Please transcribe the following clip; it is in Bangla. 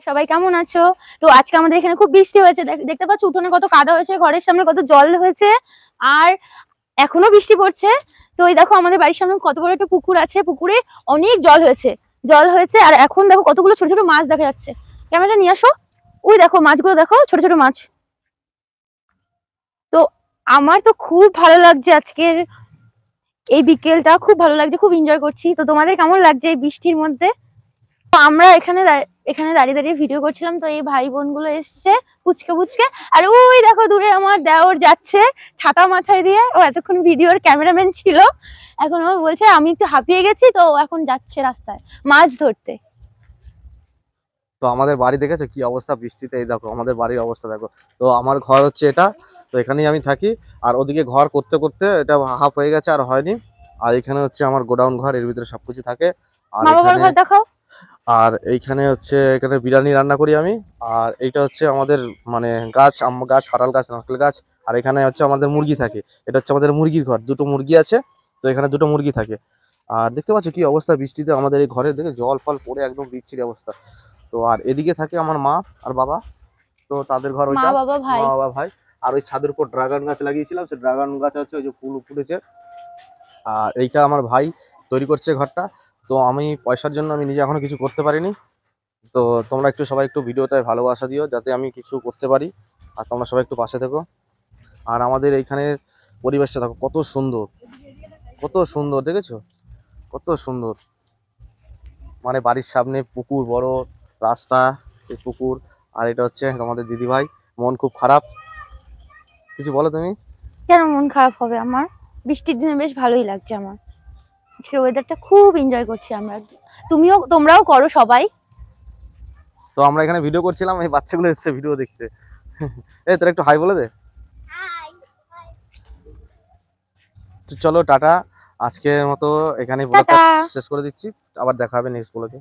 সবাই কেমন আছো? তো আজকে আমাদের এখানে খুব বৃষ্টি হয়েছে, দেখতে পাচ্ছ উঠোনে কত কাদা হয়েছে, ঘরের সামনে কত জল হয়েছে, আর এখনো বৃষ্টি পড়ছে। তো এই দেখো আমাদের বাড়ির সামনে কত বড় একটা পুকুর আছে, পুকুরে অনেক জল হয়েছে আর এখন দেখো কতগুলো ছোট ছোট মাছ দেখা যাচ্ছে। ক্যামেরাটা নিয়ে আসো, ওই দেখো মাছগুলো, দেখো ছোট ছোট মাছ। তো আমার তো খুব ভালো লাগছে আজকের এই বিকেলটা, খুব ভালো লাগছে, খুব এনজয় করছি। তো তোমাদের কেমন লাগছে এই বৃষ্টির মধ্যে? তো আমরা এখানে দাঁড়িয়ে দাঁড়িয়ে ভিডিও করছিলাম, তো এই ভাই বোন গুলো এসছে পুচকে পুচকে। আর ওই দেখো দূরে আমার দেওর যাচ্ছে ছাতা মাথায় দিয়ে, ও এতক্ষণ ভিডিওর ক্যামেরাম্যান ছিল, এখন ও বলছে আমি একটু হাঁপিয়ে গেছি, তো ও এখন যাচ্ছে রাস্তায় মাছ ধরতে। তো আমাদের বাড়ি দেখেছো কি অবস্থা বৃষ্টিতে? এই দেখো আমাদের বাড়ির অবস্থা দেখো। তো আমার ঘর হচ্ছে এটা, তো এখানেই আমি থাকি। আর ওদিকে ঘর করতে করতে এটা হাফ হয়ে গেছে, আর হয়নি। আর এখানে হচ্ছে আমার গোডাউন ঘর, এর ভিতরে সবকিছু থাকে। আর মা বাবার এখানে ঘর দেখাও। এইখানে হচ্ছে এখানে বিরিয়ানি রান্না করি আমি। আর এইটা হচ্ছে আমাদের মানে গাছ, আম গাছ, কাঁঠাল গাছ, নারকেল গাছ। আর এখানে হচ্ছে আমাদের মুরগি থাকে, এটা হচ্ছে আমাদের মুরগির ঘর, দুটো মুরগি আছে। তো এখানে দুটো মুরগি থাকে। আর দেখতে পাচ্ছ কি অবস্থা বৃষ্টিতে আমাদের এই ঘরে, দেখে জল ফল পড়ে একদম বিচ্ছিরি অবস্থা। তো আর এদিকে থাকে আমার মা আর বাবা, তো তাদের ঘর মা ওইটা। বাবা ভাই। মা বাবা ভাই। আর ওই ছাদের উপর ড্রাগন গাছ লাগিয়েছিলাম, সেই ড্রাগন গাছ হচ্ছে ওই যে ফুল ফুটেছে। আর এইটা আমার ভাই তৈরি করছে ঘরটা। তো আমি পয়সার জন্য আমি নিজে এখনো কিছু করতে পারিনি। তো তোমরা একটু সবাই একটু ভিডিওটায় ভালোবাসা দিও যাতে আমি কিছু করতে পারি। আর তোমরা সবাই একটু পাশে থেকো। আর আমাদের এইখানের পরিবেশটা দেখো কত সুন্দর, কত সুন্দর দেখেছো, কত সুন্দর। মানে বাড়ির সামনে পুকুর, বড় রাস্তা, এই পুকুর। আর এটা হচ্ছে তোমাদের দিদি ভাই। মন খুব খারাপ, কিছু বলো তুমি। কেন মন খারাপ হবে আমার? বৃষ্টির দিনে বেশ ভালোই লাগছে আমার, আজকের ওয়েদারটা খুব এনজয় করছি আমরা। তোমরাও করো সবাই। তো আমরা এখানে ভিডিও করছিলাম, এই বাচ্চাগুলো এসেছে ভিডিও দেখতে। এই তোরা একটু হাই বলে দে। তো চলো টাটা, আজকের মতো এখানেই ব্লগটা টাটা। শেষ করে দিচ্ছি। আবার দেখা হবে নেক্সট ব্লগে।